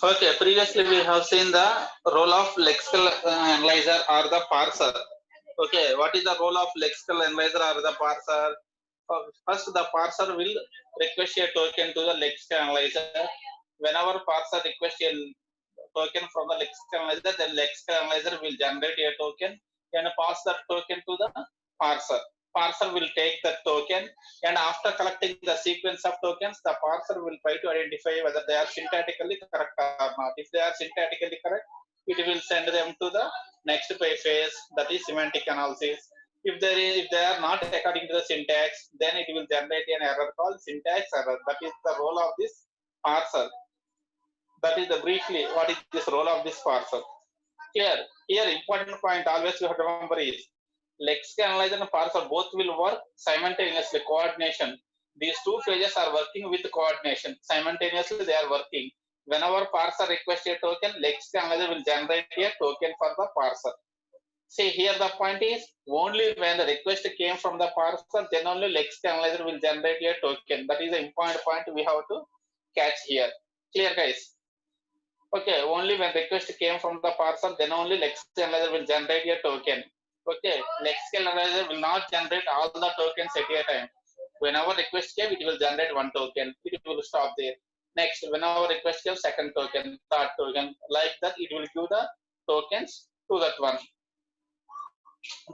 Okay, previously we have seen the role of lexical analyzer or the parser. Okay, what is the role of lexical analyzer or the parser? First, the parser will request a token to the lexical analyzer. Whenever parser requests a token from the lexical analyzer, then lexical analyzer will generate a token and pass that token to the parser. Parser will take that token, and after collecting the sequence of tokens, the parser will try to identify whether they are syntactically correct or not. If they are syntactically correct, it will send them to the next phase, that is semantic analysis. If they are not according to the syntax, then it will generate an error called syntax error. That is the role of this parser. That is the briefly what is this role of this parser. Here important point always you have to remember is lexical analyzer and parser both will work simultaneously, coordination. These two phases are working with coordination. Simultaneously they are working. Whenever parser requests a token, lexical analyzer will generate a token for the parser. See here the point is only when the request came from the parser, then only lexical analyzer will generate a token. That is the important point we have to catch here. Clear guys? Okay, only when request came from the parser, then only lexical analyzer will generate a token. Okay, lexical analyzer will not generate all the tokens at a time. Whenever request came, it will generate one token. It will stop there. Next, whenever request came, second token, third token. Like that, it will give the tokens to that one.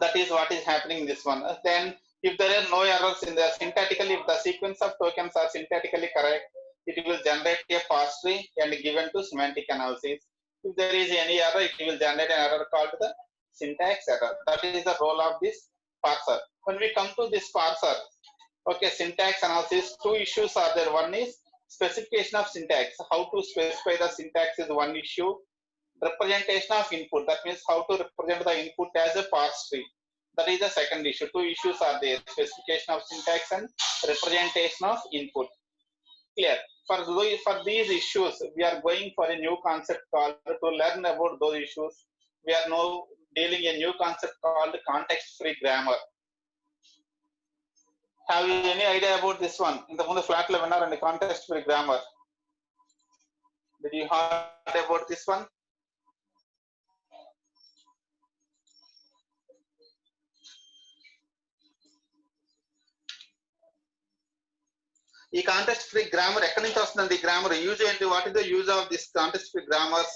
That is what is happening in this one. Then, if there are no errors in the syntactically, if the sequence of tokens are syntactically correct, it will generate a parse tree and given to semantic analysis. If there is any error, it will generate an error called the syntax error. That is the role of this parser. When we come to this parser, okay, syntax analysis, two issues are there. One is specification of syntax. How to specify the syntax is one issue. Representation of input, that means how to represent the input as a parse tree. That is the second issue. Two issues are there, specification of syntax and representation of input. Clear? For these issues, we are going for a new concept called, to learn about those issues, we are now dealing a new concept called context-free grammar. Have you any idea about this one? In the flat webinar and the context-free grammar. Did you heard about this one? ఈ context free grammar ఎక్కడి నుంచి వస్తుందండి? Grammar use ఏంటి? What is the use of this context free grammars?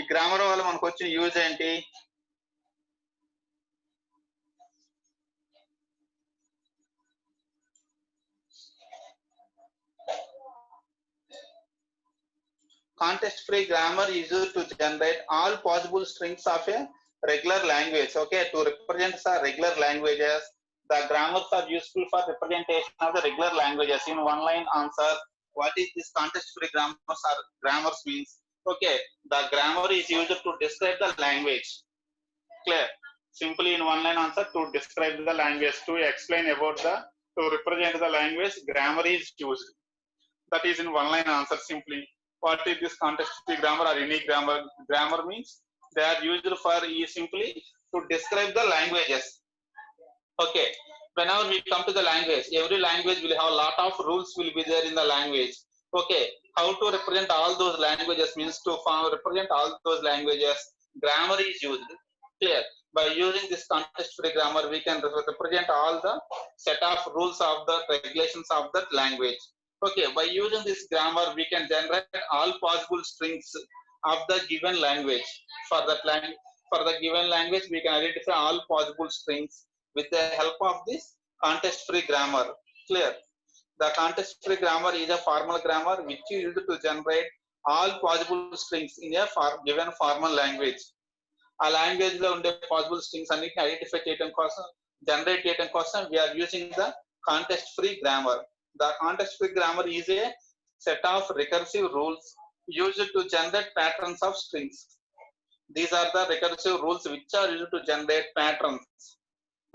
ఈ grammar వల్ల మనకు వచ్చిన use ఏంటి? Context free grammar is used to generate all possible strings of a regular language. Okay, to represent the regular languages, the grammars are useful for representation of the regular languages. In one line answer, what is this context free grammars or grammars means? Okay, the grammar is used to describe the language. Clear? Simply in one line answer, to describe the language, to explain about the, to represent the language, grammar is used. That is in one line answer simply. What is this context-free grammar or any grammar? Grammar means they are used for simply to describe the languages. Okay, whenever we come to the language, every language will have a lot of rules will be there in the language. Okay, how to represent all those languages means to represent all those languages, grammar is used. Clear? By using this context-free grammar, we can represent all the set of rules of the regulations of that language. Okay, by using this grammar, we can generate all possible strings of the given language. For the given language, we can identify all possible strings with the help of this context-free grammar. Clear? The context-free grammar is a formal grammar which is used to generate all possible strings in a given formal language. A language lo unde possible strings annitni identify cheyadam kosam, generate cheyadam kosam, we are using the context-free grammar. The context-free grammar is a set of recursive rules used to generate patterns of strings. These are the recursive rules which are used to generate patterns.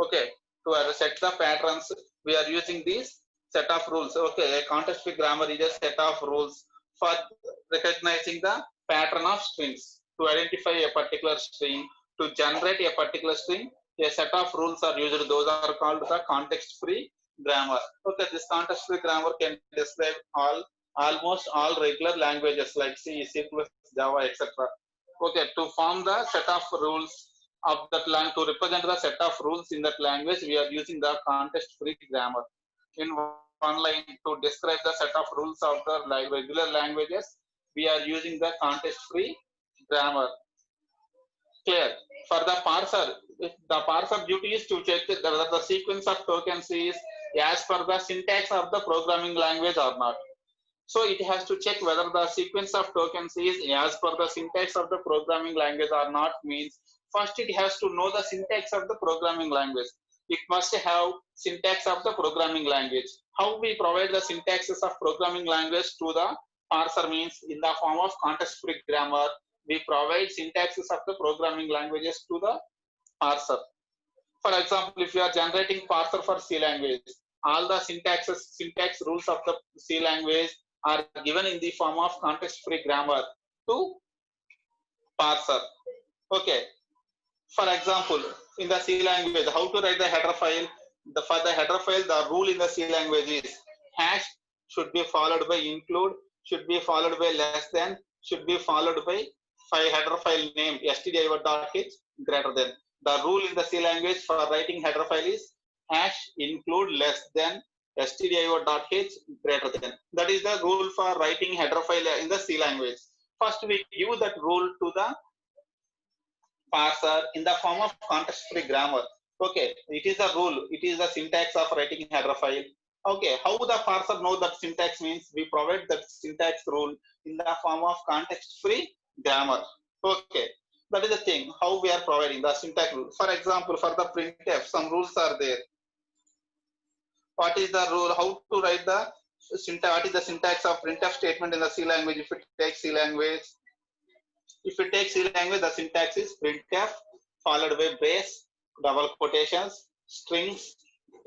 Okay, to set the patterns, we are using these set of rules. Okay, a context-free grammar is a set of rules for recognizing the pattern of strings. to identify a particular string, to generate a particular string, a set of rules are used. Those are called the context-free grammar. Okay, this context-free grammar can describe almost all regular languages like C, C++, Java, etc. Okay, to form the set of rules of that language, to represent the set of rules in that language, we are using the context-free grammar. In one line, to describe the set of rules of the regular languages, we are using the context-free grammar. Clear? For the parser, the parser duty is to check whether the sequence of tokens is as per the syntax of the programming language or not. So it has to check whether the sequence of tokens is as per the syntax of the programming language or not. Means first it has to know the syntax of the programming language. It must have syntax of the programming language. How we provide the syntaxes of programming language to the parser means in the form of context-free grammar. We provide syntaxes of the programming languages to the parser. For example, if you are generating parser for C language, all the syntax rules of the C language are given in the form of context-free grammar to parser. Okay. For example, in the C language, how to write the header file? For the header file, the rule in the C language is hash should be followed by include, should be followed by less than, should be followed by header file name stdio.h greater than. The rule in the C language for writing header file is hash include less than stdio.h greater than. That is the rule for writing header file in the C language. First, we give that rule to the parser in the form of context-free grammar. Okay, it is the rule, it is the syntax of writing header file. Okay, how the parser know that syntax means? We provide that syntax rule in the form of context-free grammar. Okay, that is the thing, how we are providing the syntax rule. For example, for the printf, some rules are there. What is the rule? How to write the syntax? What is the syntax of printf statement in the C language? If it takes C language, the syntax is printf followed by brace, double quotations, strings,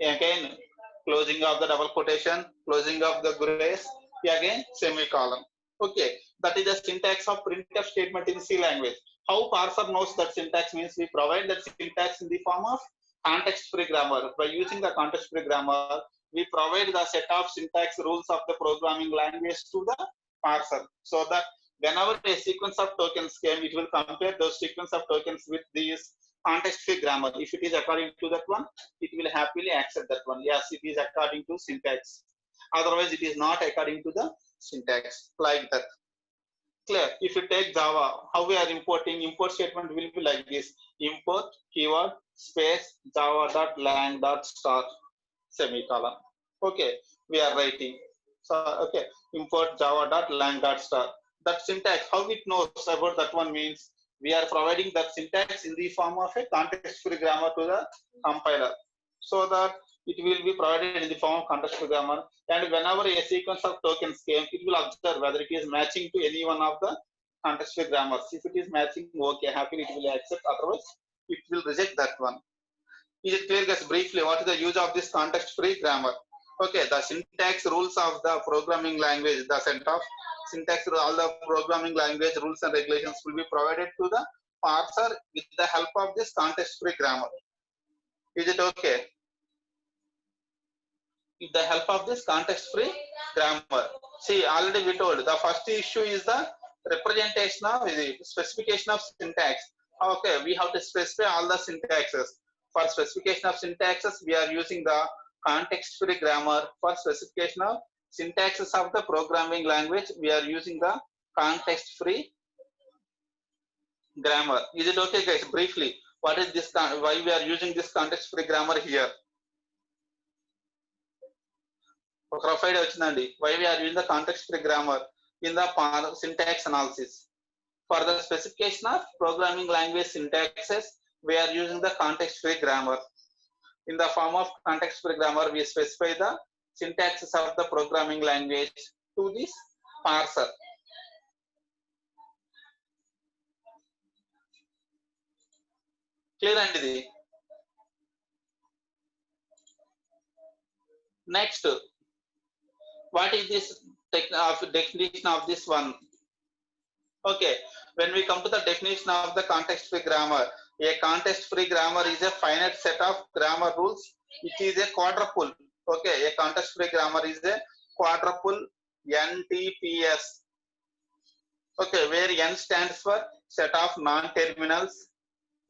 again closing of the double quotation, closing of the brace, again semicolon. Okay, that is the syntax of printf statement in C language. How parser knows that syntax means? We provide that syntax in the form of context-free grammar. By using the context-free grammar, we provide the set of syntax rules of the programming language to the parser, so that whenever a sequence of tokens came, it will compare those sequence of tokens with these context-free grammar. If it is according to that one, it will happily accept that one. Yes, it is according to syntax. Otherwise, it is not according to the syntax, like that. Clear? If you take Java, how we are importing? Import statement will be like this: import keyword space java.lang.star semicolon. Okay, we are writing. So okay, import java.lang.star. That syntax, how it knows about that one means we are providing that syntax in the form of a context-free grammar to the compiler, so that it will be provided in the form of context-free grammar. And whenever a sequence of tokens came, it will observe whether it is matching to any one of the context-free grammars. If it is matching, okay, happily it will accept. Otherwise, it will reject that one. Is it clear, guys? Briefly, what is the use of this context-free grammar? Okay, the syntax rules of the programming language, the set of syntax, all the programming language rules and regulations will be provided to the parser with the help of this context-free grammar. Is it okay? With the help of this context-free grammar. See, already we told the first issue is the representation of the specification of syntax. Okay, we have to specify all the syntaxes. For specification of syntaxes, we are using the context-free grammar. For specification of syntaxes of the programming language, we are using the context-free grammar. Is it okay, guys? Briefly, what is this? Why we are using this context-free grammar here? Why we are using the context-free grammar in the syntax analysis? For the specification of programming language syntaxes, we are using the context-free grammar. In the form of context-free grammar, we specify the syntaxes of the programming language to this parser. Clear, Andy? Next, what is this definition of this one? Okay, when we come to the definition of the context-free grammar, a context-free grammar is a finite set of grammar rules. It is a quadruple. Okay, a context-free grammar is a quadruple NTPS. Okay, where N stands for set of non-terminals.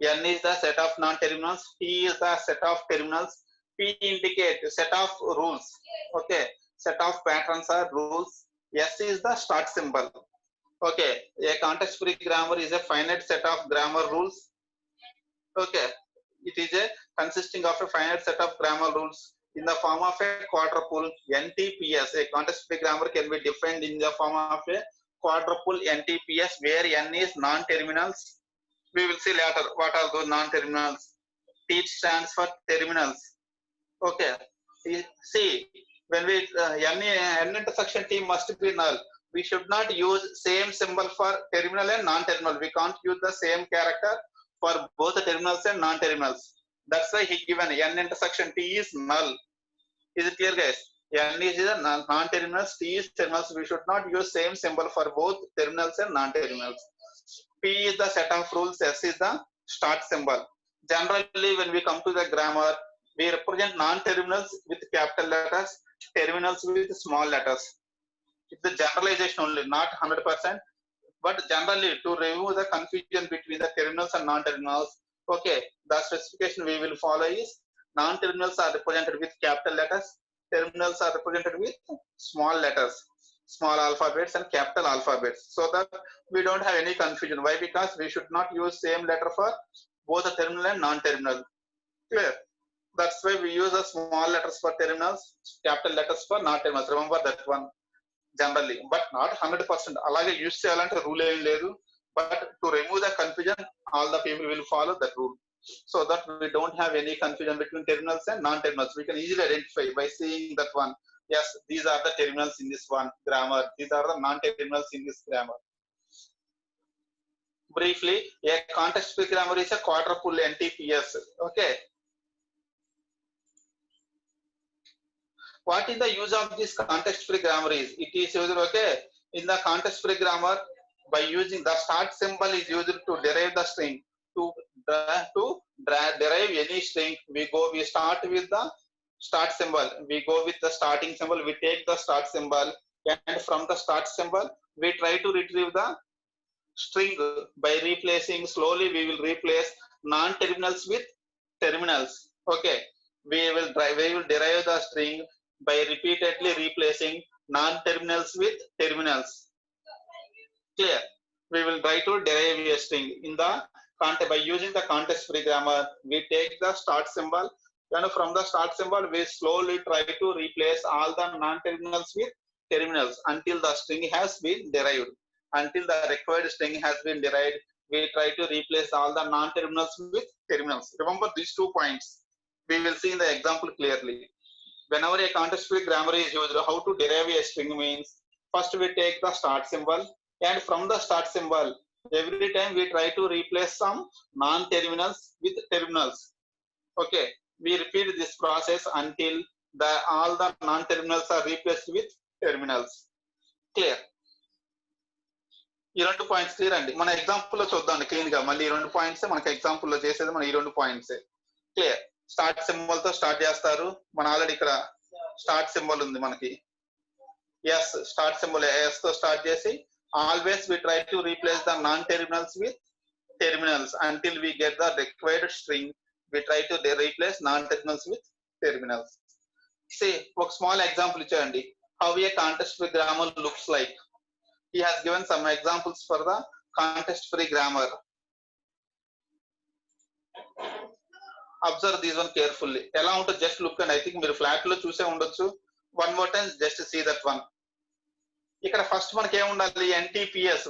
N is the set of non-terminals. T is the set of terminals. P indicates set of rules. Okay, set of patterns or rules. S is the start symbol. Okay, a context-free grammar is a finite set of grammar rules. Okay, it is a consisting of a finite set of grammar rules in the form of a quadruple NTPS. A context-free grammar can be defined in the form of a quadruple NTPS where N is non-terminals. We will see later what are those non-terminals. T stands for terminals. Okay, see, when we N intersection T must be null. We should not use same symbol for terminal and non-terminal. We can't use the same character for both the terminals and non-terminals. That's why he given N intersection T is null. Is it clear, guys? N is the non-terminals, T is terminals. We should not use same symbol for both terminals and non-terminals. P is the set of rules. S is the start symbol. Generally, when we come to the grammar, we represent non-terminals with capital letters, terminals with small letters. It's the generalization only, not 100%. But generally, to remove the confusion between the terminals and non-terminals, okay, the specification we will follow is non-terminals are represented with capital letters, terminals are represented with small letters, small alphabets and capital alphabets, so that we don't have any confusion. Why? Because we should not use same letter for both the terminal and non-terminal. Clear? That's why we use the small letters for terminals, capital letters for non-terminals. Remember that one. Generally, but not 100%. అలాగే use చేయాలంటే rule ఏం లేదు. But to remove the confusion, all the people will follow that rule, so that we don't have any confusion between terminals and non-terminals. We can easily identify by seeing that one. Yes, these are the terminals in this one grammar. These are the non-terminals in this grammar. Briefly, a context-free grammar is a quadruple NTPS. Okay. What is the use of this context-free grammar is? It is used, okay, in the context-free grammar by using the start symbol is used to derive the string. To derive any string, we start with the start symbol. We go with the starting symbol. We take the start symbol, and from the start symbol, we try to retrieve the string by replacing. Slowly, we will replace non-terminals with terminals. Okay, we will derive the string by repeatedly replacing non-terminals with terminals. Clear? We will try to derive a string in the by using the context-free grammar. We take the start symbol, and from the start symbol, we slowly try to replace all the non-terminals with terminals until the string has been derived. Until the required string has been derived, we try to replace all the non-terminals with terminals. Remember these 2 points. We will see in the example clearly. Whenever a context-free grammar is used, how to derive a string means, first we take the start symbol, and from the start symbol, every time we try to replace some non-terminals with terminals. Okay, we repeat this process until all the non-terminals are replaced with terminals. Clear? ఈ 2 points clear అండి. మన example లో చూద్దాం clean గా. మళ్ళీ 2 points మనకి example లో చేసేది మన ఈ 2 పాయింట్స్. క్లియర్? స్టార్ట్ సింబల్ తో స్టార్ట్ చేస్తారు. మన ఆల్రెడీ ఇక్కడ స్టార్ట్ సింబల్ ఉంది మనకి. ఎస్, స్టార్ట్ సింబల్ ఎస్ తో స్టార్ట్ చేసి always we try to replace the non terminals with terminals until we get the required string. We try to replace non terminals with terminals. Say ఒక small example ఇచ్చాయండి. How a context free grammar looks like. He has given some examples for the context-free grammar. Observe this one carefully. ఎలా ఉంటో just look, and I think మీరు flat లో చూసే ఉండొచ్చు. One more time, just see that one. ఇక్కడ first మనకి ఏముండాలి? NTPS.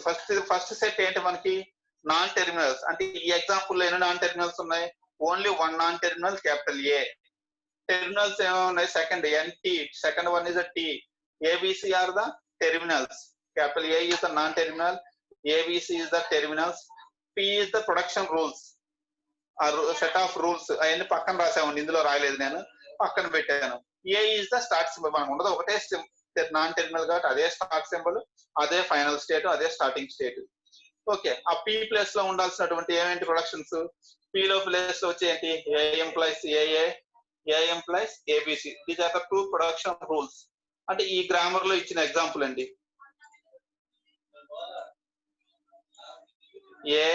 First set ఏంటి మనకి? Non terminals. అంటే ఈ ఎగ్జాంపుల్ లో ఎన్ని నాన్ టెర్మినల్స్ ఉన్నాయి? Only one non terminal, capital A. Terminals ఏమున్నాయి? Second NT, second one is a T. ABC are the terminals. Capital A is the non-terminal, ABC is the terminals, P is the production rules, a set of rules. అవన్నీ పక్కన రాసామండి, ఇందులో రాయలేదు, నేను పక్కన పెట్టాను. A is the start symbol. మనకు ఉండదు ఒకటే నాన్ టెర్మినల్ కాబట్టి అదే స్టార్ట్ సింబల్, అదే ఫైనల్ స్టేట్, అదే స్టార్టింగ్ స్టేట్. ఓకే, ఆ పి ప్లేస్ లో ఉండాల్సినటువంటి ఏమేంటి ప్రొడక్షన్స్, పి లో ప్లేస్ లో వచ్చి ఏంటి, A implies A A, A implies ABC. These are the 2 production rules. అంటే ఈ గ్రామర్ లో ఇచ్చిన ఎగ్జాంపుల్ అండి. ఏ,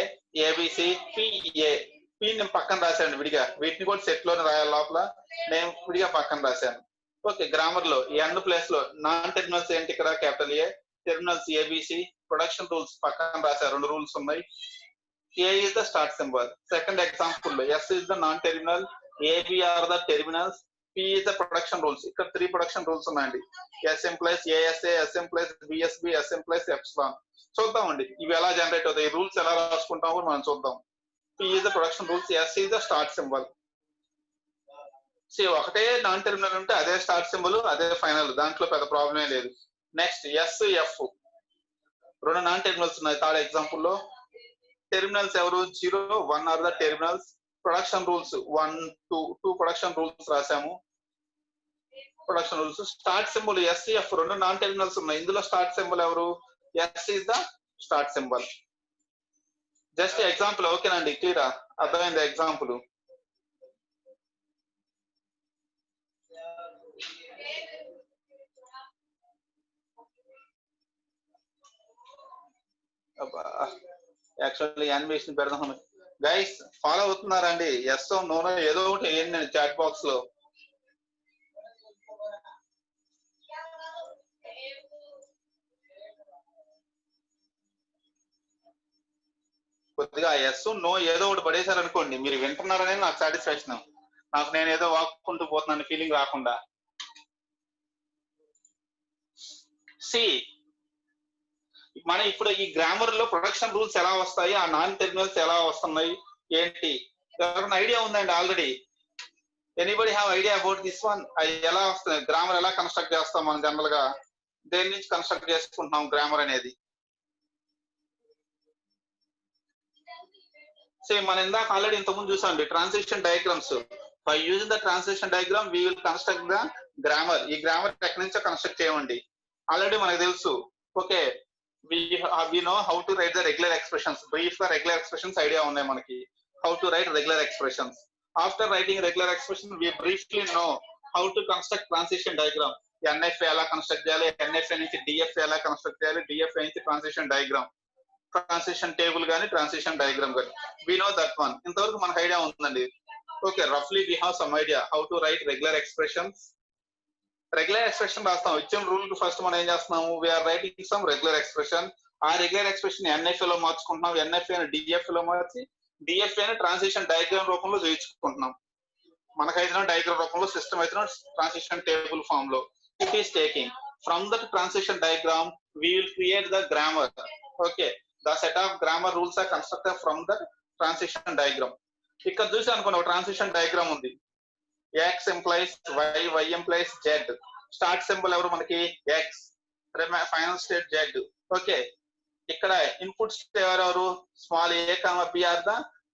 ఏబిసి, పిఏ. పి నేను పక్కన రాశాను విడిగా, వీటిని కూడా సెట్ లోనే రాయాలి, లోపల నేను విడిగా పక్కన రాశాను. ఓకే, గ్రామర్ లో ఎన్ ప్లేస్ లో నాన్ టెర్మినల్స్ ఏంటి ఇక్కడ, capital A, terminals A B C, production rules పక్కన రాశారు, 2 రూల్స్ ఉన్నాయి. A is the start symbol. Second example, S is the non-terminal, AB are the terminals, P is the production rules. ఇక్కడ 3 production rules ఉన్నాయండి. S implies ASA, S implies BSB, S implies epsilon. చూద్దామండి ఇవి ఎలా generate అవుతాయి, rules ఎలా రాసుకుంటామో మనం చూద్దాం. P is the production rules, S is the start symbol. ఒకటే నాన్ టెర్మినల్ ఉంటే అదే స్టార్ట్ సింబల్, అదే ఫైనల్, దాంట్లో పెద్ద ప్రాబ్లమే లేదు. Next S, F 2 non terminals ఉన్నాయి. థర్డ్ ఎగ్జాంపుల్ లో టెర్మినల్స్ ఎవరు, 0, 1 are the terminals. Production rules 1, 2 production rules రాసాము. Production rules. Start symbol SF 2 non terminals ఉన్నాయి. ఇందులో స్టార్ట్ సింబల్ ఎవరు, S is the start symbol. Just example, ఓకేనండి, క్లియరా, అర్థమైంది ఎగ్జాంపుల్. యాక్చువల్లీ యానిమేషన్ పెడదాం గైస్, ఫాలో అవుతున్నారండి, ఎస్ నోనో ఏదో ఒకటి ఏంటి చాట్ బాక్స్ లో. కొద్దిగా ఎస్ నో ఏదో ఒకటి పడేశారు అనుకోండి, మీరు వింటున్నారనే నాకు సాటిస్ఫాక్షన్, నాకు నేను ఏదో వాక్కుంటూ పోతున్నాను ఫీలింగ్ రాకుండా. సి మన ఇప్పుడు ఈ గ్రామర్ లో ప్రొడక్షన్ రూల్స్ ఎలా వస్తాయి, ఆ నాన్ టెర్మినల్స్ ఎలా వస్తున్నాయి ఏంటి, ఎవరైనా ఐడియా ఉందండి already? Anybody have idea about this one? ఎలా వస్తుంది గ్రామర్, ఎలా కన్స్ట్రక్ట్ చేస్తాం మనం జనరల్ గా, దేని నుంచి కన్స్ట్రక్ట్ చేసుకుంటున్నాం గ్రామర్ అనేది? మనం ఇందాక ఆల్రెడీ ఇంతకుముందు చూసాం transition diagrams. By using the transition diagram we will construct the grammar. ఈ గ్రామర్ ఎక్కడి నుంచో కన్స్ట్రక్ట్ చేయండి, ఆల్రెడీ మనకు తెలుసు. Okay, we know how to write the regular expressions. Brief గా రెగ్యులర్ ఎక్స్ప్రెషన్స్ ఐడియా ఉన్నాయి మనకి, how to write regular expressions. After writing regular expression, we briefly know how to construct transition diagram. NFA ఎలా construct చేయాలి, NFA నుంచి DFA ఎలా construct చేయాలి, DFA నుంచి transition diagram, transition table కానీ ట్రాన్సిషన్ డయాగ్రామ్ కానీ, we know that one. ఇంతవరకు మనకు ఐడియా ఉందండి. ఓకే, రఫ్లీ we have some idea how to write regular expressions. Regular expression రాస్తాం, ఇచ్చిన రూల్ కి ఫస్ట్ మనం ఏం చేస్తున్నాము, we're writing some regular expression. ఆ రెగ్యులర్ ఎక్స్ప్రెషన్ ఎన్ఎఫ్ఏ లో మార్చుకుంటున్నాం, ఎన్ఎఫ్ఏ డిఎఫ్ఏ లో మార్చి డిఎఫ్ఏ ట్రాన్సిషన్ డయాగ్రామ్ రూపంలో చూపించుకుంటున్నాం. మనకైతే డయాగ్రామ్ రూపంలో, సిస్టమ్ అయితే ట్రాన్సిషన్ టేబుల్ ఫామ్ లో. It is taking from that transition diagram we will create the grammar. Okay, the set of grammar rules are constructed from the transition diagram. ఇక్కడ చూసి అనుకోండి, ఒక transition diagram ఉంది. X implies Y, Y implies Z. Start symbol ఎవరు మనకి, X, final state Z. Okay, ఇక్కడ inputs ఎవరెవరు, small a, b are the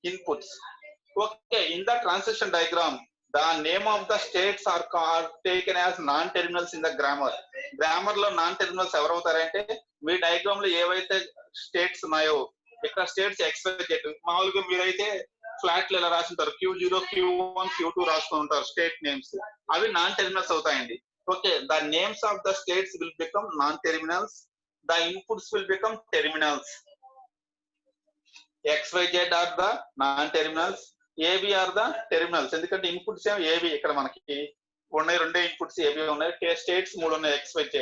inputs. Okay, in the transition diagram the name of the states are taken as non-terminals in the grammar. Grammar లో non terminals ఎవరు అవుతారంటే, మీ diagram లో ఏవైతే states ఉన్నాయో, ఇక్కడ states XYZ. మామూలుగా మీరైతే flat లో ఇలా రాసింటారు, Q0, Q1, Q2 రాసుకుని ఉంటారు స్టేట్ నేమ్స్, అవి నాన్ టెర్మినల్స్ అవుతాయండి. Okay, the names of the states will become non terminals, the inputs will become terminals. XYZ are the non terminals, AB are the terminals. ఎందుకంటే inputs ఏమో AB, ఇక్కడ మనకి ఉన్నాయి 2 inputs AB ఉన్నాయి, states 3 ఉన్నాయి XYZ.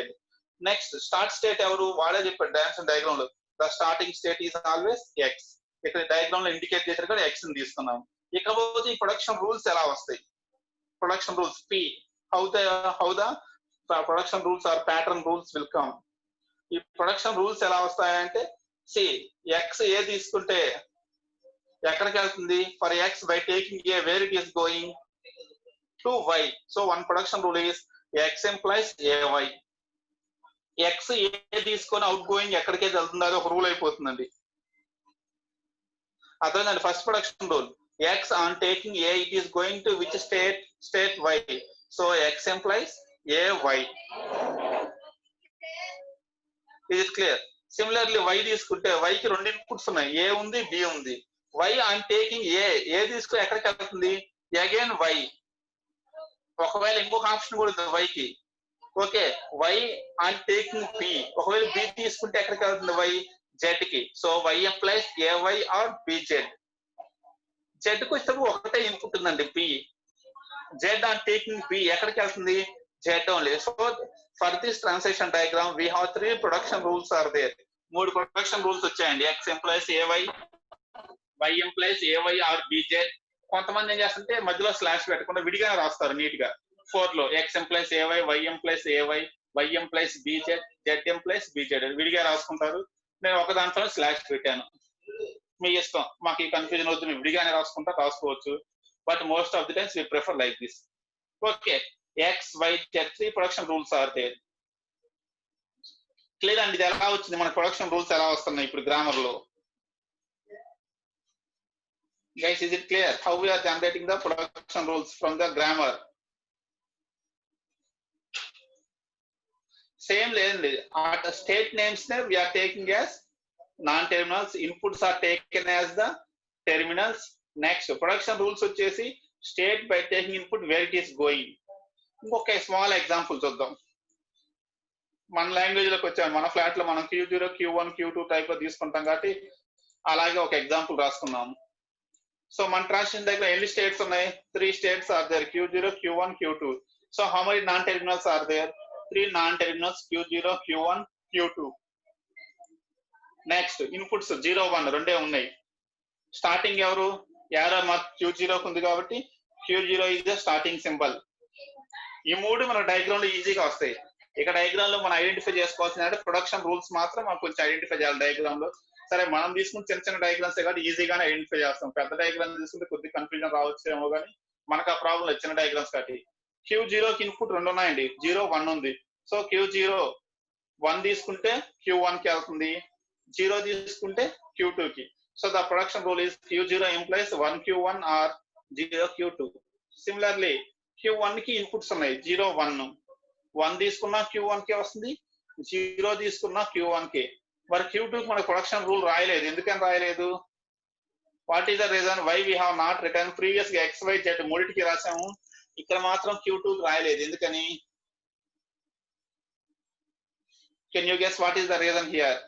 Next start state ఎవరు, వాడే చెప్పాడు డాన్స్ డయాగ్రామ్ లో, the starting state is always X. ఇక్కడ డయాగ్రామ్ లో ఇండికేట్ చేశారు కదా, X ని తీసుకున్నాం. ఇకపోతే ఈ ప్రొడక్షన్ రూల్స్ ఎలా వస్తాయి, production rules P, how the production rules are pattern rules will come. ఈ ప్రొడక్షన్ రూల్స్ ఎలా వస్తాయంటే, X ఏ తీసుకుంటే ఎక్కడికి వెళ్తుంది, for X by taking A, where it is going to Y. So one production rule is X implies AY. X A తీసుకొని out going ఎక్కడికైతే వెళ్తుంది, అది ఒక రూల్ అయిపోతుందండి. అర్థమైందండి? First production rule, X on taking A, it is going to which state Y. So X implies AY. Is it clear? Similarly y తీసుకుంటే y కి రెండు ఇన్పుట్స్ ఉన్నాయి, a ఉంది b ఉంది. y ఐఎమ్ టేకింగ్ a తీసుకుని ఎక్కడికి వెళ్తుంది, again y. ఒకవేళ ఇంకొక ఆప్షన్ కూడా ఉంది y కి, okay y I'm taking b, ఒకవేళ b తీసుకుంటే ఎక్కడికి వెళ్తుంది y, z కి. So y implies ay or bz. z కు వచ్చేటప్పుడు ఒకటే ఇన్పుట్ ఉందండి b, z I'm taking b ఎక్కడికి వెళ్తుంది, z only. So for this transaction diagram we have 3 production rules are there. 3 production rules వచ్చాయండి. x implies ay, y implies ay or bz. కొంతమంది ఏం చేస్తుంటే మధ్యలో స్లాష్ పెట్టకుండా విడిగా రాస్తారు నీట్ గా 4 లో. x implies ay, y implies ay, y employees bz, z employees bz విడిగా రాసుకుంటారు. నేను ఒక దాంట్లో స్లాష్ పెట్టాను, మీ ఇష్టం. మాకు ఈ కన్ఫ్యూజన్ వద్దు, మేము విడిగానే రాసుకోవచ్చు. But most of the times we prefer like this. Okay, x, y, z 3 production rules are there. Clear అండి? ఇది ఎలా వచ్చింది, మన ప్రొడక్షన్ రూల్స్ ఎలా వస్తున్నాయి ఇప్పుడు గ్రామర్ లో? Guys, is it clear how we are generating the production rules from the grammar? Same లేదండి, ఆ స్టేట్ నేమ్స్ నే we are taking as non terminals, inputs are taken as the terminals. Next production rules వచ్చేసి state by taking input where it is going. ఇంకొక small example చూద్దాం. మన language లోకి వచ్చాము, మన ఫ్లాట్ లో మనం Q0, Q1, Q2 టైప్ లో తీసుకుంటాం కాబట్టి అలాగే ఒక ఎగ్జాంపుల్ రాసుకున్నాము. సో మన ట్రాన్సాక్షన్ దగ్గర ఎన్ని స్టేట్స్ ఉన్నాయి, 3 స్టేట్స్ are there, Q0, Q1, Q2. So how many non terminals are there, 3 non terminals, Q0, Q1, Q2. Next inputs 0, 1 రెండే ఉన్నాయి. స్టార్టింగ్ ఎవరు, యారో మార్క్ Q0 ఉంది కాబట్టి Q0 is the starting symbol. ఈ మూడు మన డయాగ్రామ్ లో ఈజీగా వస్తాయి. ఇక డయాగ్రామ్ లో మనం ఐడెంటిఫై చేసుకోవాల్సిన ప్రొడక్షన్ రూల్స్ మాత్రం మనం కొంచెం ఐడెంటిఫై చేయాలి డయాగ్రామ్ లో. సరే, మనం తీసుకుని చిన్న చిన్న డయాగ్రామ్స్ కాబట్టి ఈజీగానే ఐడెంటిఫై చేస్తాం. పెద్ద డయాగ్రామ్ తీసుకుంటే కొద్దిగా కన్ఫ్యూజన్ రావచ్చేమో, కానీ మనకు ఆ ప్రాబ్లం లేదు చిన్న డయాగ్రామ్స్ కాబట్టి. Q0 కి ఇన్పుట్ 2 ఉన్నాయండి, 0, 1 ఉంది. సో Q0 1 తీసుకుంటే Q1 కి వెళ్తుంది, 0 తీసుకుంటే Q2 కి. So the production rule is Q0 implies 1 Q1 or 0 Q2. Similarly Q1 కి ఇన్పుట్స్ ఉన్నాయి 0, 1. 1 తీసుకున్నా Q1 కి వస్తుంది, 0 తీసుకున్నా Q1 కి. మరి Q2 కి మన ప్రొడక్షన్ రూల్ రాయలేదు, ఎందుకని రాయలేదు? What is the reason why we have not return? Previous గా x, y, z మూడిటికి రాసాము, ఇక్కడ మాత్రం Q2 కి రాయలేదు, ఎందుకని? Can you guess what is the reason here?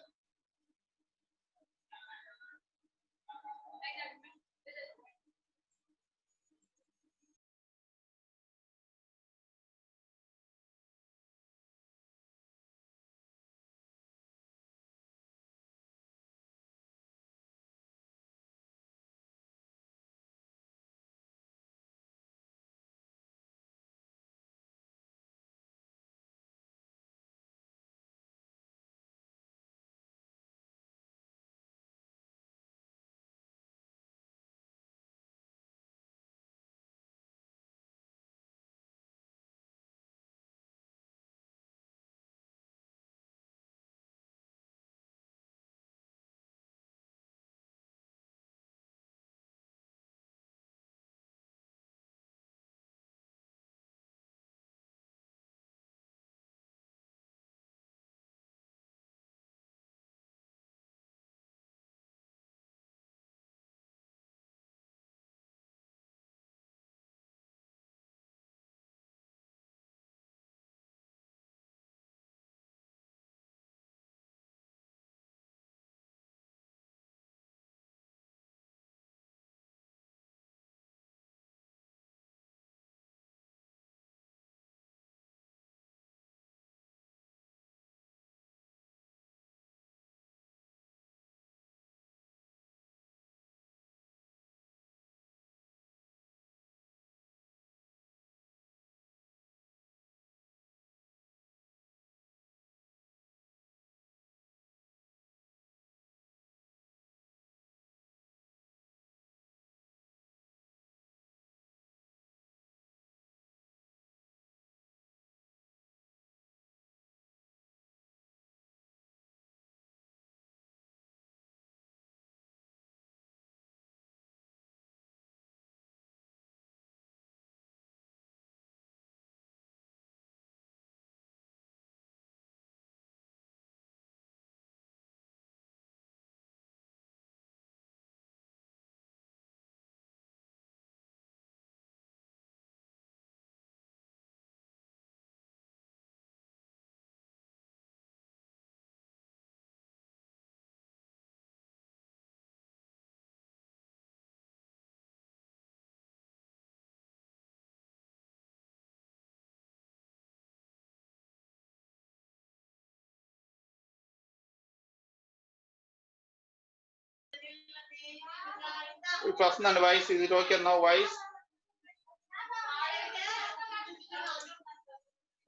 If person and voice, is it okay now? Voice,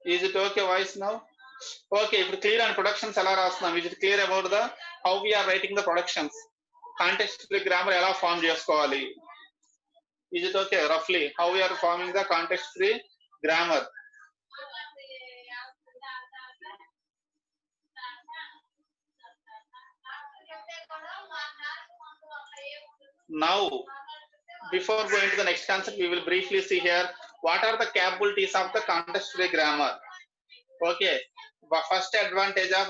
is it okay? Voice now? Okay. If clear and productions ela rastunam, is it clear about the how we are writing the productions? Context free grammar ela form chesukovali? Is it okay? Roughly how we are forming the context free grammar? Now, before going to the next concept, we will briefly see here what are the capabilities of the context free grammar. Okay, first advantages are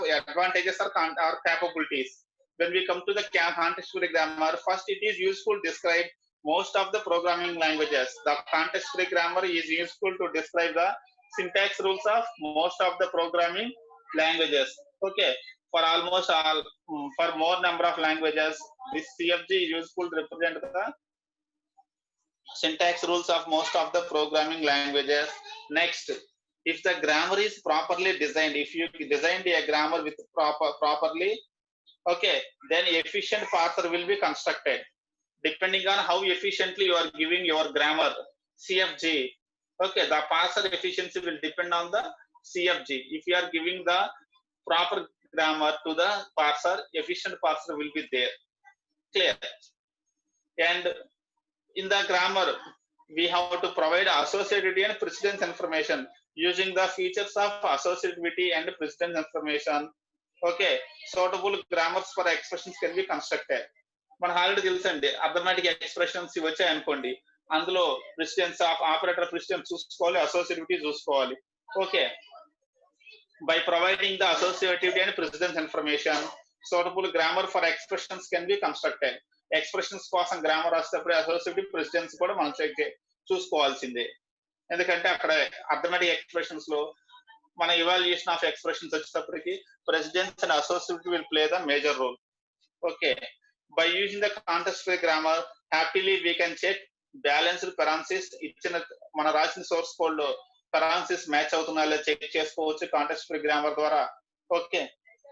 capabilities. When we come to the context free grammar, first it is useful to describe most of the programming languages. The context free grammar is useful to describe the syntax rules of most of the programming languages. Okay, for almost all, for more number of languages, this CFG is useful to represent the syntax rules of most of the programming languages. Next, if the grammar is properly designed, if you designed a grammar with properly, okay, then efficient parser will be constructed. Depending on how efficiently you are giving your grammar, CFG, okay, the parser efficiency will depend on the CFG. If you are giving the proper grammar to the parser, efficient parser will be there. Clear? And in the grammar, we have to provide associativity and precedence information using the features of associativity and precedence information. Okay, suitable grammars for expressions can be constructed. మన already తెలుసండి, arithmetic expressions వచ్చాయి అనుకోండి, అందులో precedence of operator precedence చూసుకోవాలి, associativity చూసుకోవాలి. Okay, by providing the associativity and precedence information, suitable grammar for expressions can be constructed. Expressions కోసం grammar రాసేటప్పుడు associative precedence కూడా మనం చూసుకోవాల్సిందే. ఎందుకంటే అక్కడ అర్థమెటిక్ ఎక్స్ప్రెషన్స్ లో మన ఇవాల్యుయేషన్ ఆఫ్ ఎక్స్ప్రెషన్స్ వచ్చేటప్పటికి precedence and associative will play the major role. Okay, by using the context free grammar, happily we can check balanced parentheses. ఇచ్చిన మన రాసిన సోర్స్ కోడ్ లో parentheses మ్యాచ్ అవుతున్నాయో లేదో చెక్ చేసుకోవచ్చు కాంటెక్స్ట్ ఫ్రీ గ్రామర్ ద్వారా. Okay,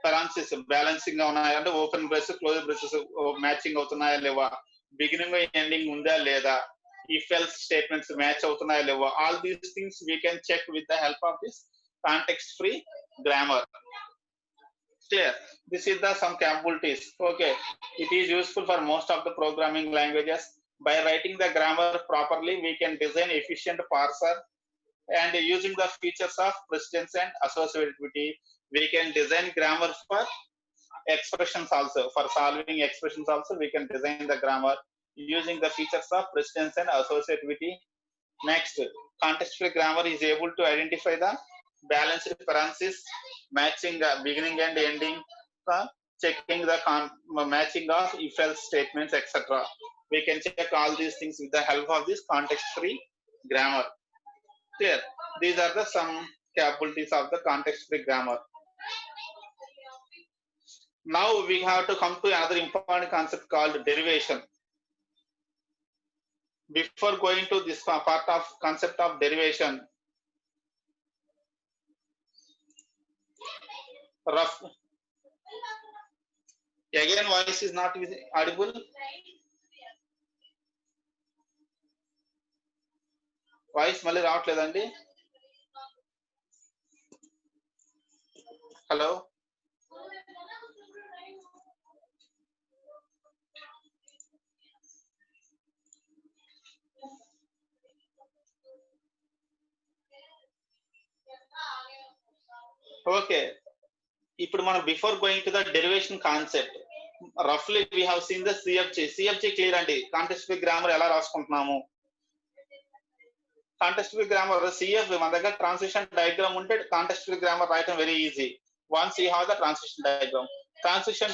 parentheses balancing గా ఉన్నాయా అంటే open braces close braces matching అవుతున్నాయా లేవా, బిగినింగ్ ఎండింగ్ ఉందా లేదా, if else statements మ్యాచ్ అవుతున్నాయా లేవా, all these things we can check with the help of this context free grammar. Clear? This is the some capabilities. Okay, it is useful for most of the programming languages. By writing the grammar properly, we can design efficient parser, and using the features of precedence and associativity, we can design grammar for expressions also. For solving expressions also, we can design the grammar using the features of precedence and associativity. Next, context free grammar is able to identify the balanced parentheses, matching the beginning and ending, checking the matching of if else statements, etc. We can check all these things with the help of this context free grammar. Clear? These are the some capabilities of the context free grammar. Now we have to come to another important concept called derivation. Before going to this part of concept of derivation, rough again voice is not audible. Voice మళ్ళీ రావట్లేదండి. Hello, okay, ఇప్పుడు మనం before going to the derivation concept, రఫ్లీ we have seen the CFG clear అండి. Context free grammar ఎలా రాసుకుంటున్నాము, context free grammar CF మన దగ్గర ట్రాన్సిషన్ డయాగ్రామ్ ఉంటే కాంటెక్స్ట్ ఫ్రీ గ్రామర్ రాయటం very easy. Once you have the transition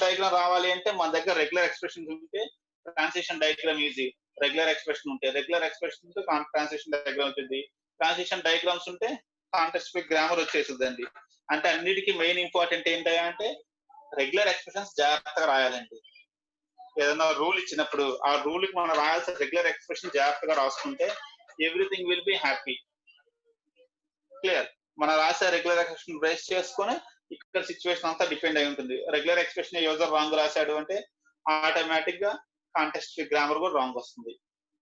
diagram రావాలి అంటే మన దగ్గర రెగ్యులర్ ఎక్స్ప్రెషన్స్ ఉంటే transition diagram easy. Regular expression ఉంటే రెగ్యులర్ ఎక్స్ప్రెషన్ ఉంటే ట్రాన్సిషన్ డయాగ్రామ్ వచ్చింది. ట్రాన్సిషన్ డయాగ్రామ్స్ ఉంటే కాంటెక్స్ట్ ఫ్రీ గ్రామర్ వచ్చేసిందండి. అంటే అన్నిటికీ మెయిన్ ఇంపార్టెంట్ ఏంటంటే రెగ్యులర్ ఎక్స్ప్రెషన్స్ జాగ్రత్తగా రాయాలండి. ఏదైనా రూల్ ఇచ్చినప్పుడు ఆ రూల్ కి మనం రాయాల్సిన రెగ్యులర్ ఎక్స్ప్రెషన్ జాగ్రత్తగా రాసుకుంటే everything will be happy. Clear? మన రాసే రెగ్యులర్ ఎక్స్ప్రెషన్ బేస్ చేసుకొని ఇక్కడ సిచ్యువేషన్ అంతా డిపెండ్ అయి ఉంటుంది. రెగ్యులర్ ఎక్స్ప్రెషన్ యూజర్ రాంగ్ రాశాడు అంటే ఆటోమేటిక్ గా కాంటెక్స్ట్ ఫ్రీ గ్రామర్ కూడా రాంగ్ వస్తుంది.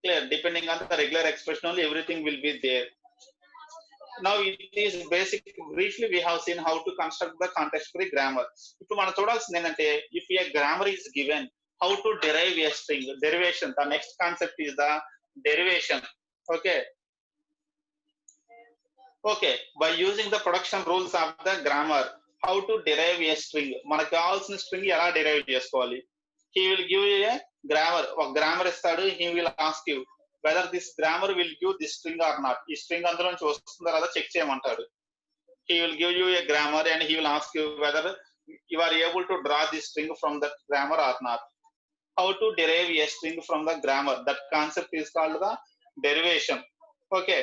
Clear? Depending on the regular expression only everything will be there. Now it is basic. Briefly we have seen how to construct the context free grammar. ఇప్పుడు మనం చూడాల్సింది ఏంటంటే, if a grammar is given, how to derive a string. Derivation, the next concept is the derivation. Okay, by using the production rules of the grammar, how to derive a string. మనకు కావాల్సిన string ఎలా derive చేసుకోవాలి. He will give you a grammar. ఒక grammar ఇస్తాడు. He will ask you whether this grammar will give this string or not. ఈ string అందులో నుంచి వస్తుందా లేదా check చేయమంటాడు. He will give you a grammar and he will ask you whether you are able to draw this string from that grammar or not. How to derive a string from the grammar. That concept is called the derivation. Okay,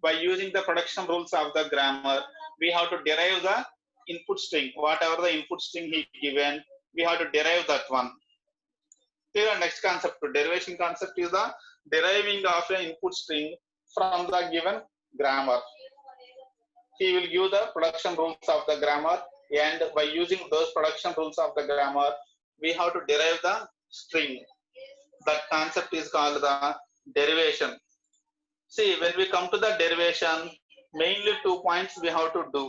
by using the production rules of the grammar, we have to derive the input string. Whatever the input string he given, we have to derive that one. Here next concept, derivation concept is the deriving of an input string from the given grammar. He will give the production rules of the grammar, and by using those production rules of the grammar, we have to derive the string. That concept is called the derivation. See, when we come to the derivation, mainly 2 points we have to do.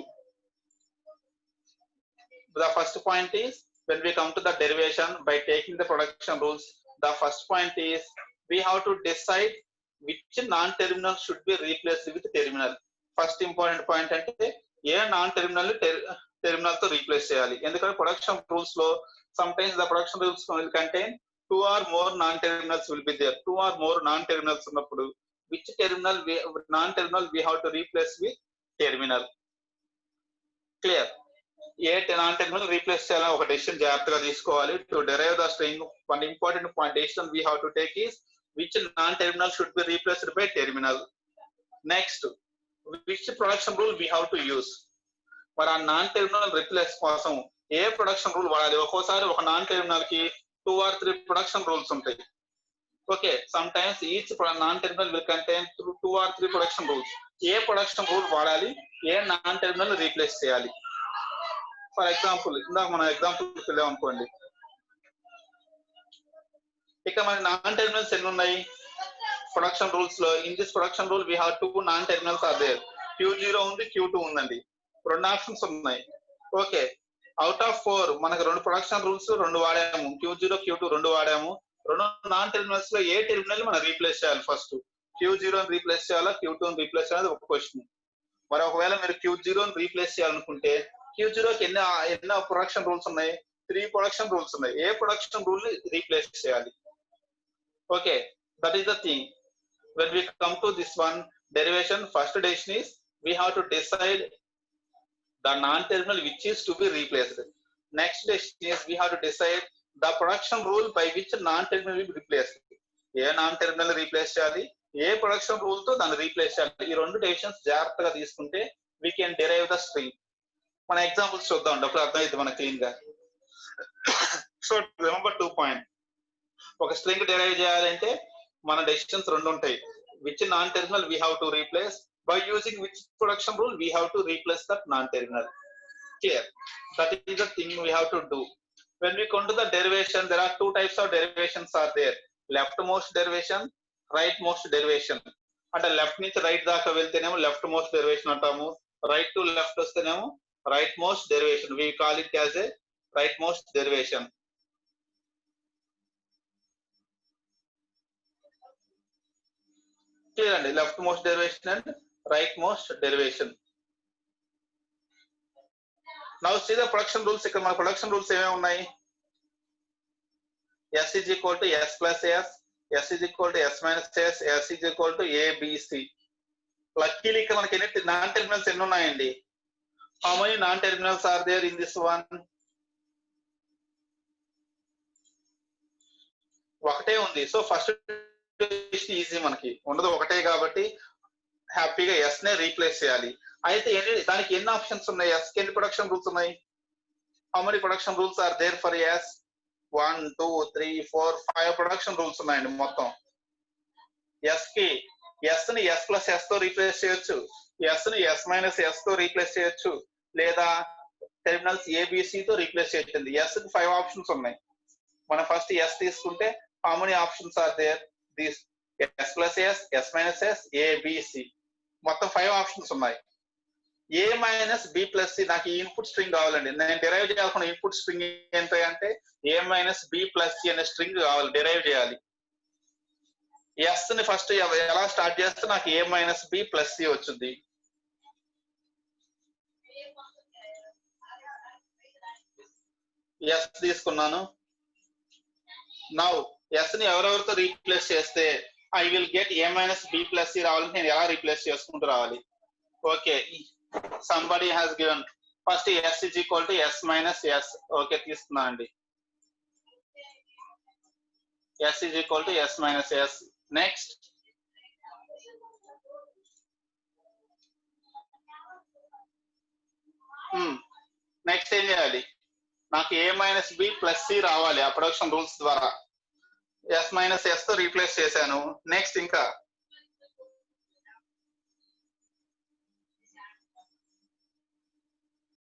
The first point is, when we come to the derivation by taking the production rules, the first point is we have to decide which non-terminal should be replaced with terminal. First important point అంటే ఏ non-terminal terminal తో replace చేయాలి. ఎందుకంటే production rules లో sometimes the production rules will contain 2 or more non-terminals will be there. 2 or more non-terminals ఉన్నప్పుడు which non-terminal we have to replace with terminal. Clear? A non-terminal replace చేయాలని ఒక decision జాగ్రత్తగా తీసుకోవాలి. To derive the string, one important point decision we have to take is which non-terminal should be replaced by terminal. Next, which production rule we have to use. మరి ఆ non-terminal replace కోసం ఏ production rule వాడాలి. ఒక్కోసారి ఒక non-terminal కి 2 or 3 production rules ఉంటాయి. Okay, sometimes each non-terminal will contain 2 or 3 production rules. A production rule వాడాలి, ఏ non-terminal replace చేయాలి. ఫర్ ఎగ్జాంపుల్, ఇందాక మన ఎగ్జాంపుల్ వెళ్ళాం అనుకోండి. ఇక మన నాన్ టెర్మినల్స్ ఎన్ని ఉన్నాయి ప్రొడక్షన్ రూల్స్ లో. In this production rule we have 2 non terminals are there. Q0 ఉంది, Q2 ఉందండి. 2 ఆప్షన్స్ ఉన్నాయి. ఓకే, అవుట్ ఆఫ్ 4 మనకు 2 ప్రొడక్షన్ రూల్స్ 2 వాడాము. Q0, Q2 2 వాడాము. 2 నాన్ టెర్మినల్స్ లో ఏ టెర్మినల్ మనం రీప్లేస్ చేయాలి. ఫస్ట్ Q0 రీప్లేస్ చేయాలా, Q2 రీప్లేస్ చేయాలి, ఒక క్వశ్చన్. మరి ఒకవేళ మీరు Q0 రీప్లేస్ చేయాలనుకుంటే Q0కి ఎన్ని ప్రొడక్షన్ రూల్స్ ఉన్నాయి? 3 ప్రొడక్షన్ రూల్స్ ఉన్నాయి. ఏ ప్రొడక్షన్ రూల్ రీప్లేస్ చేయాలి? Okay, that is the thing. When we come to this one derivation, first decision is we have to decide the non-terminal which is to be replaced. Next decision is we have to decide the production rule by which non-terminal will be replaced. A non-terminal replace చేయాలి, ఏ production rule తో దాన్ని replace చేయాలి. ఈ 2 decisions జాగ్రత్తగా తీసుకుంటే we can derive the string. మన examples చూద్దాం, అప్పుడు అర్థమైంది మనకు క్లీన్ గా. So remember 2 point. ఒక స్ట్రింగ్ డిరైవ్ చేయాలంటే మన డెసిషన్స్ 2 ఉంటాయి. Which non terminal we have to replace, by using which production rule we have to replace that non terminal. Clear? That is the thing we have to do. When we come to the derivation, there are 2 types of derivations are there. Left most derivation, right most derivation. అంటే left నుంచి right దాకా వెళ్తేనేమో left most derivation అంటాము. Right to left వస్తేనేమో right most derivation. We call it as a right most derivation. Clear andi? Left most derivation and right most derivation. Now see the production rules. Ikkada mana production rules eme unnai. S is equal to S plus S, S is equal to S minus S, S is equal to A, B, C. Luckily ikkada manaki enni non terminals enni unnayandi. How many non-terminals are there in this one? ఒకటే ఉంది. So first easy, మనకి ఉండదు ఒకటే కాబట్టి హ్యాపీగా yes నే replace చేయాలి. అయితే దానికి ఎన్ని ఆప్షన్స్ ఉన్నాయి? ఎస్ కి ఎన్ని ప్రొడక్షన్ రూల్స్ ఉన్నాయి? How many production rules are there for S? 1 2 3 4 5 production rules ఉన్నాయండి మొత్తం. ఎస్ కి ఎస్ ని ఎస్ ప్లస్ ఎస్ తో రీప్లేస్ చేయొచ్చు, ఎస్ ని ఎస్ మైనస్ ఎస్ తో రీప్లేస్ చేయొచ్చు, లేదా టెర్మినల్స్ ఏబిసి తో రీప్లేస్ చేయొచ్చు. ఎస్ కి 5 ఆప్షన్స్ ఉన్నాయి. మనం ఫస్ట్ ఎస్ తీసుకుంటే how many options are there? These s plus s, s minus s, a, b, c. మొత్తం 5 ఆప్షన్స్ ఉన్నాయి. a minus b plus c నాకు ఈ ఇన్పుట్ స్ట్రింగ్ కావాలండి. నేను డిరైవ్ చేయాల్సిన ఇన్పుట్ స్ట్రింగ్ ఎంత అంటే a minus b plus c అనే స్ట్రింగ్ కావాలి, డిరైవ్ చేయాలి. ఎస్ ని ఫస్ట్ ఎలా స్టార్ట్ చేస్తే నాకు a minus b plus c వచ్చింది. ఎస్ తీసుకున్నాను. నౌ ఎస్ ని ఎవరెవరితో రీప్లేస్ చేస్తే I will get a minus b plus c రావాలని నేను ఎలా రీప్లేస్ చేసుకుంటూ రావాలి? Okay, somebody has given first s is equal to s minus s. Okay, తీసుకున్నాను అండి. s is equal to s minus s. Next next ఏం చేయాలి? నాకు a minus b plus c రావాలి అప్రొడక్షన్ రూల్స్ ద్వారా. s మైనస్ s తో replace చేశాను. Next ఇంకా